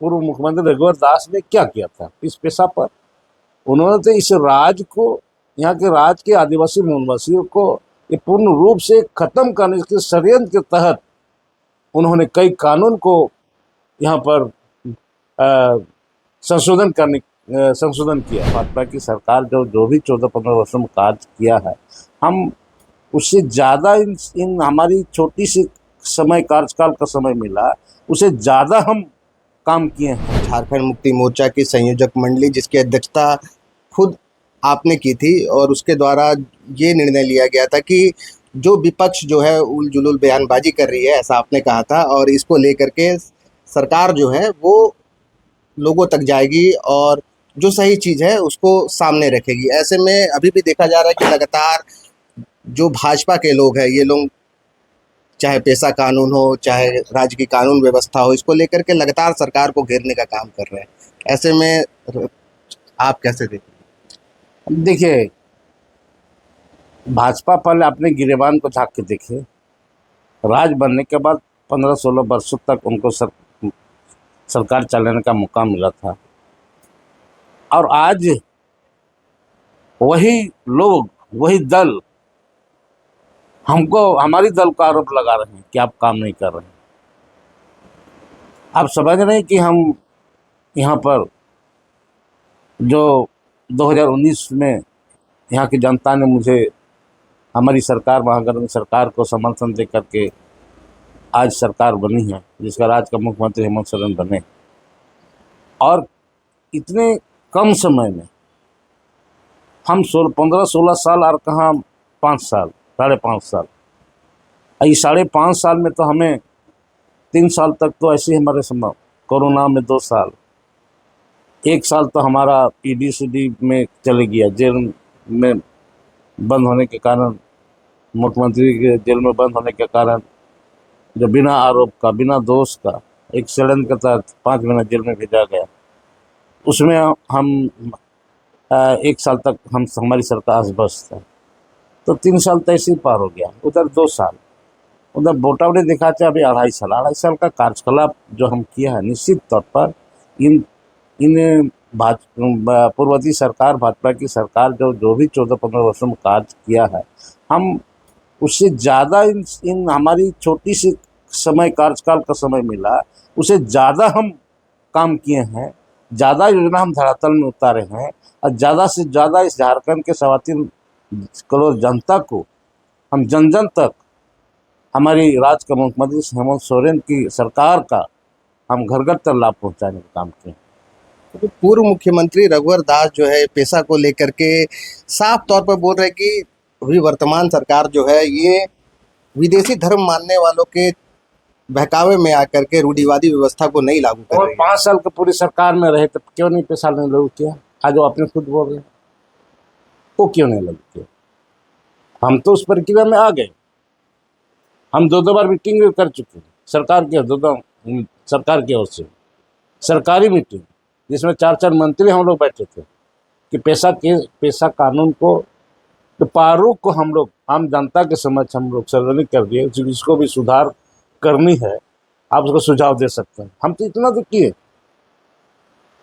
पूर्व मुख्यमंत्री रघुवर दास ने क्या किया था इस पेशा पर। उन्होंने तो इस राज को, यहाँ के राज के आदिवासी मूलवासियों को ये पूर्ण रूप से खत्म करने के षड्यंत्र के तहत उन्होंने कई कानून को यहाँ पर संशोधन किया। भाजपा की सरकार जो भी 14-15 वर्षों में कार्य किया है, हम उससे ज़्यादा इन हमारी छोटी सी कार्यकाल का समय मिला, उससे ज़्यादा हम काम किए हैं। झारखंड मुक्ति मोर्चा की संयोजक मंडली जिसकी अध्यक्षता खुद आपने की थी और उसके द्वारा ये निर्णय लिया गया था कि जो विपक्ष जो है उल जुलूल बयानबाजी कर रही है, ऐसा आपने कहा था, और इसको लेकर के सरकार जो है वो लोगों तक जाएगी और जो सही चीज़ है उसको सामने रखेगी। ऐसे में अभी भी देखा जा रहा है कि लगातार जो भाजपा के लोग हैं, ये लोग चाहे पेशा कानून हो, चाहे राज्य की कानून व्यवस्था हो, इसको लेकर के लगातार सरकार को घेरने का काम कर रहे हैं। ऐसे में आप कैसे देखिए? देखिए, भाजपा पहले अपने गिरेबान को झांक के देखिए। राज बनने के बाद 15-16 वर्षों तक उनको सरकार चलाने का मौका मिला था, और आज वही लोग, वही दल हमको, हमारी दल का आरोप लगा रहे हैं कि आप काम नहीं कर रहे हैं। आप समझ रहे हैं कि हम यहाँ पर जो 2019 में यहाँ की जनता ने मुझे, हमारी सरकार, महागठबंधन सरकार को समर्थन दे करके आज सरकार बनी है, जिसका राज्य का मुख्यमंत्री हेमंत सोरेन बने, और इतने कम समय में हम 15-16 साल और कहाँ 5 साल, 5.5 साल, ये 5.5 साल में तो हमें 3 साल तक तो ऐसे ही हमारे समय, कोरोना में 2 साल, 1 साल तो हमारा ED में चले गया, जेल में बंद होने के कारण, मुख्यमंत्री के जेल में बंद होने के कारण, जो बिना आरोप का, बिना दोष का एक षड्यंत्र के तहत 5 महीना जेल में भेजा गया, उसमें हम 1 साल तक हमारी सरकार बस था, तो 3 साल तो ऐसे ही पार हो गया। उधर 2 साल, उधर बोटावड़ी दिखा चाहे अभी 2.5 साल का कार्यकलाप जो हम किया है, निश्चित तौर पर इन पूर्ववर्ती सरकार, भाजपा की सरकार जो भी 14-15 वर्षों में कार्य किया है, हम उससे ज़्यादा इन हमारी छोटी सी कार्यकाल का समय मिला, उससे ज़्यादा हम काम किए हैं, ज़्यादा योजना हम धरातल में उतारे हैं, और ज़्यादा से ज़्यादा इस झारखंड के 3.25 करोड़ जनता को हम जन जन तक हमारी राज्य के मुख्यमंत्री हेमंत सोरेन की सरकार का हम घर घर तक लाभ पहुँचाने का काम किए। तो पूर्व मुख्यमंत्री रघुवर दास जो है पेशा को लेकर के साफ तौर पर बोल रहे हैं कि अभी वर्तमान सरकार जो है ये विदेशी धर्म मानने वालों के बहकावे में आकर के रूढ़िवादी व्यवस्था को नहीं लागू कर और रही है। 5 साल के पूरी सरकार में रहे तो क्यों नहीं पेशा नहीं लागू किया? आज वो अपने खुद बोल रहे हैं, वो क्यों नहीं लागू किया? हम तो उस प्रक्रिया में आ गए, हम 2 बार मीटिंग भी कर चुके हैं सरकार के, 2 सरकार की ओर से सरकारी मीटिंग, जिसमें 4-4 मंत्री हम लोग बैठे थे कि पेशा कानून को, तो प्रारूप को हम लोग आम जनता के समक्ष हम लोग सार्वजनिक कर दिए, जिसको भी सुधार करनी है आप उसको सुझाव दे सकते हैं। हम तो इतना तो किए।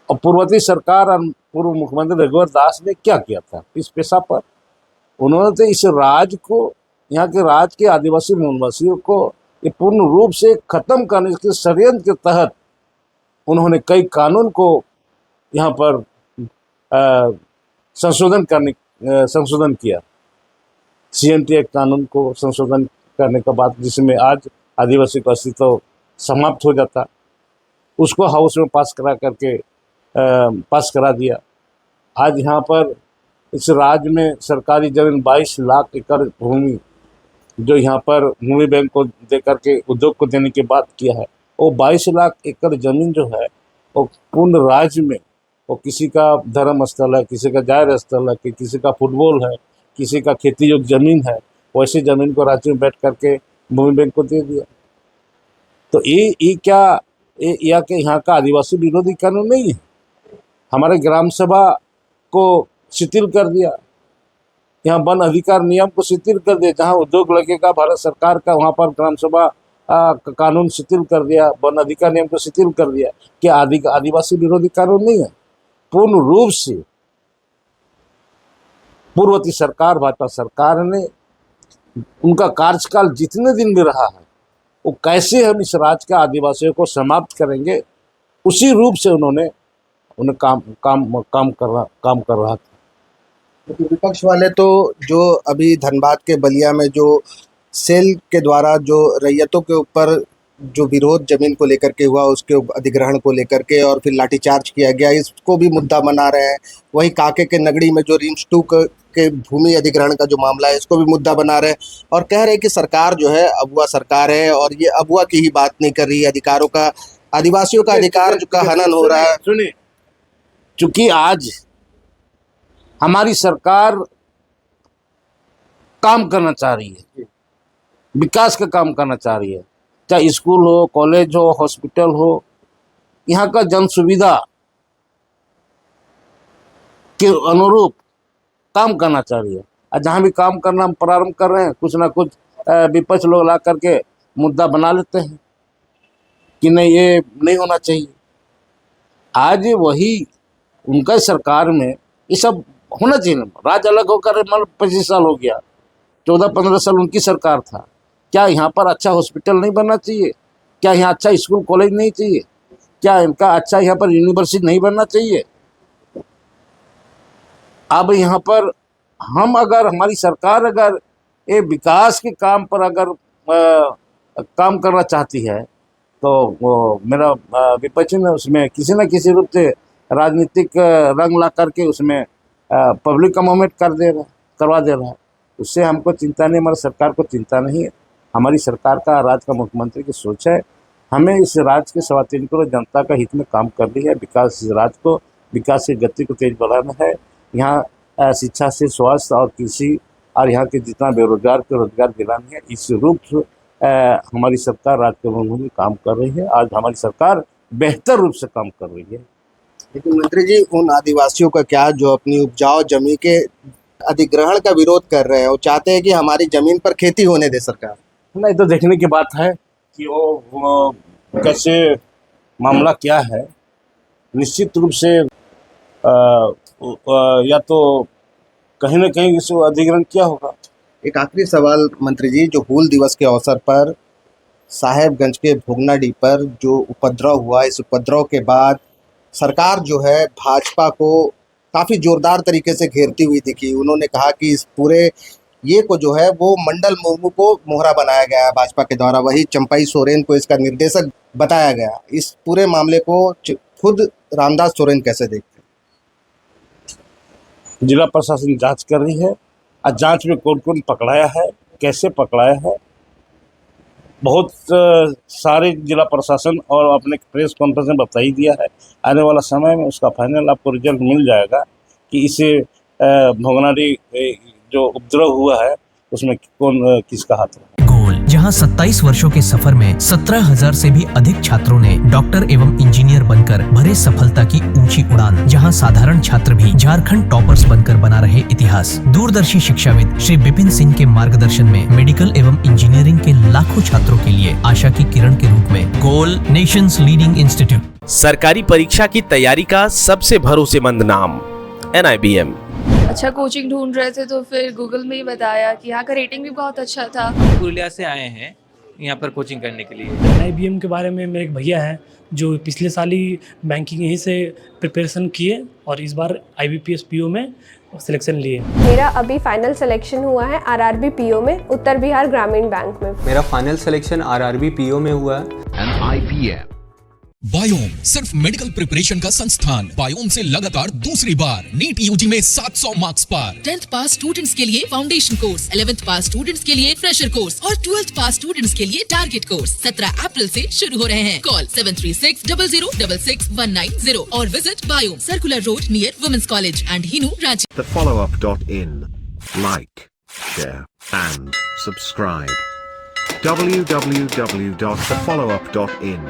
और पूर्ववर्ती सरकार और पूर्व मुख्यमंत्री रघुवर दास ने क्या किया था इस पेशा पर। उन्होंने तो इस राज को, यहाँ के राज के आदिवासी मूलवासियों को ये पूर्ण रूप से खत्म करने के षड्यंत्र के तहत उन्होंने कई कानून को यहाँ पर संशोधन किया। CNT एक्ट कानून को संशोधन करने के बाद, जिसमें आज आदिवासी का अस्तित्व समाप्त हो जाता, उसको हाउस में पास करा दिया। आज यहाँ पर इस राज्य में सरकारी जमीन 22 लाख एकड़ भूमि जो यहाँ पर भूमि बैंक को दे करके उद्योग को देने की बात किया है, वो 22 लाख एकड़ जमीन जो है वो पूर्ण राज्य में, वो किसी का धर्म स्थल है, किसी का जायर स्थल है, कि किसी का फुटबॉल है, किसी का खेती योग्य जमीन है, वैसी जमीन को राज्य में बैठ करके भूमि बैंक को दे दिया। तो ये क्या यहाँ का आदिवासी विरोधी कानून नहीं है? हमारे ग्राम सभा को शिथिल कर दिया, यहाँ वन अधिकार नियम को शिथिल कर दिया, जहाँ उद्योग लगेगा भारत सरकार का, वहाँ पर ग्राम सभा कानून शिथिल कर दिया, वन अधिकार नियम को शिथिल कर दिया कि आदिवासी विरोधी कानून नहीं है। पूर्ण रूप से पूर्ववर्ती सरकार, भाजपा सरकार ने उनका कार्यकाल जितने दिन भी रहा है, वो कैसे हम इस राज्य के आदिवासियों को समाप्त करेंगे, उसी रूप से उन्हें काम कर रहा था। क्योंकि विपक्ष वाले तो जो अभी धनबाद के बलिया में जो सेल के द्वारा जो रैयतों के ऊपर जो विरोध जमीन को लेकर के हुआ, उसके अधिग्रहण को लेकर के और फिर लाठीचार्ज किया गया, इसको भी मुद्दा बना रहे हैं। वहीं कांके के नगड़ी में जो रिम्स 2 के भूमि अधिग्रहण का जो मामला है, इसको भी मुद्दा बना रहे हैं और कह रहे हैं कि सरकार जो है अगुआ सरकार है और ये अगुआ की ही बात नहीं कर रही है, अधिकारों का, आदिवासियों का अधिकार का हनन हो रहा है। सुनिए, चूंकि आज हमारी सरकार काम करना चाह रही है, विकास का काम करना चाह रही है, चाहे स्कूल हो, कॉलेज हो, हॉस्पिटल हो, यहाँ का जन सुविधा के अनुरूप काम करना चाह रही है। और जहाँ भी काम करना हम प्रारंभ कर रहे हैं, कुछ ना कुछ विपक्ष लोग ला करके मुद्दा बना लेते हैं कि नहीं, ये नहीं होना चाहिए। आज वही उनका सरकार में ये सब होना चाहिए। राज्य अलग होकर 25 साल हो गया, 14-15 साल उनकी सरकार था। क्या यहाँ पर अच्छा हॉस्पिटल नहीं बनना चाहिए? क्या यहाँ अच्छा स्कूल कॉलेज नहीं चाहिए? क्या इनका अच्छा यहाँ पर यूनिवर्सिटी नहीं बनना चाहिए? अब यहाँ पर हम अगर, हमारी सरकार अगर ये विकास के काम पर अगर काम करना चाहती है, तो वो मेरा विपक्ष में उसमें किसी न किसी रूप से राजनीतिक रंग ला करके उसमें पब्लिक कमोमेंट करवा दे रहा है। उससे हमको चिंता नहीं, हमारी सरकार को चिंता नहीं है। हमारी सरकार का, राज्य का मुख्यमंत्री की सोच है, हमें इस राज्य के 3.25 करोड़ जनता का हित में काम करनी है। विकास, इस राज्य को विकास की गति को तेज बढ़ाना है। यहाँ शिक्षा से स्वास्थ्य और कृषि और यहाँ के जितना बेरोजगार को रोजगार दिलाना है। इस रूप से हमारी सरकार राज्य के मुख्यमंत्री में काम कर रही है। आज हमारी सरकार बेहतर रूप से काम कर रही है। लेकिन मंत्री जी, उन आदिवासियों का क्या जो अपनी उपजाऊ जमीन के अधिग्रहण का विरोध कर रहे हैं, वो चाहते हैं कि हमारी जमीन पर खेती होने दे सरकार। नहीं, तो देखने की बात है कि वो कैसे मामला क्या है। निश्चित रूप से या तो कहीं ना कहीं इसको अधिग्रहण किया होगा। एक आखिरी सवाल मंत्री जी, जो हूल दिवस के अवसर पर साहेबगंज के भोगनाडीह पर जो उपद्रव हुआ, इस उपद्रव के बाद सरकार जो है भाजपा को काफ़ी जोरदार तरीके से घेरती हुई दिखी। उन्होंने कहा कि इस पूरे ये को जो है वो मंडल मुर्मू को मोहरा बनाया गया है भाजपा के द्वारा, वही चंपाई सोरेन को इसका निर्देशक बताया गया। इस पूरे मामले को खुद रामदास सोरेन कैसे देखते हैं? जिला प्रशासन जांच कर रही है और जांच में कौन कौन पकड़ाया है, कैसे पकड़ाया है, बहुत सारे जिला प्रशासन और अपने प्रेस कॉन्फ्रेंस में बता ही दिया है। आने वाला समय में उसका फाइनल आपको रिजल्ट मिल जाएगा कि इसे भोगनाडीह जो उपद्रव हुआ है उसमें कौन किसका हाथ है। गोल, जहां 27 वर्षों के सफर में 17,000 से भी अधिक छात्रों ने डॉक्टर एवं इंजीनियर बनकर भरे सफलता की ऊंची उड़ान, जहां साधारण छात्र भी झारखंड टॉपर्स बनकर बना रहे इतिहास। दूरदर्शी शिक्षाविद श्री विपिन सिंह के मार्गदर्शन में मेडिकल एवं इंजीनियरिंग के लाखों छात्रों के लिए आशा की किरण के रूप में गोल, नेशंस लीडिंग इंस्टीट्यूट। सरकारी परीक्षा की तैयारी का सबसे भरोसेमंद नाम NIBM। अच्छा कोचिंग ढूंढ रहे थे तो फिर गूगल में ही बताया कि यहाँ का रेटिंग भी बहुत अच्छा था। पुरुलिया से आए हैं यहाँ पर कोचिंग करने के लिए। NIBM के बारे में मेरे एक भैया हैं जो पिछले साल ही बैंकिंग यहीं से प्रिपरेशन किए और इस बार IBPS PO में सिलेक्शन लिए। मेरा अभी फाइनल सिलेक्शन हुआ है RRB PO में, उत्तर बिहार ग्रामीण बैंक में। मेरा फाइनल सिलेक्शन RRB PO में हुआ है। बायोम सिर्फ मेडिकल प्रिपरेशन का संस्थान। बायोम से लगातार दूसरी बार नीट UG में 700 मार्क्स पार। 10th पास स्टूडेंट्स के लिए फाउंडेशन कोर्स, 11th पास स्टूडेंट्स के लिए फ्रेशर कोर्स और 12th पास स्टूडेंट्स के लिए टारगेट कोर्स 17 अप्रैल से शुरू हो रहे हैं। कॉल 7360066190 और visit Biome, circular road near women's college and Hinoo, Ranchi. thefollowup.in. Like, share and subscribe. www.thefollowup.in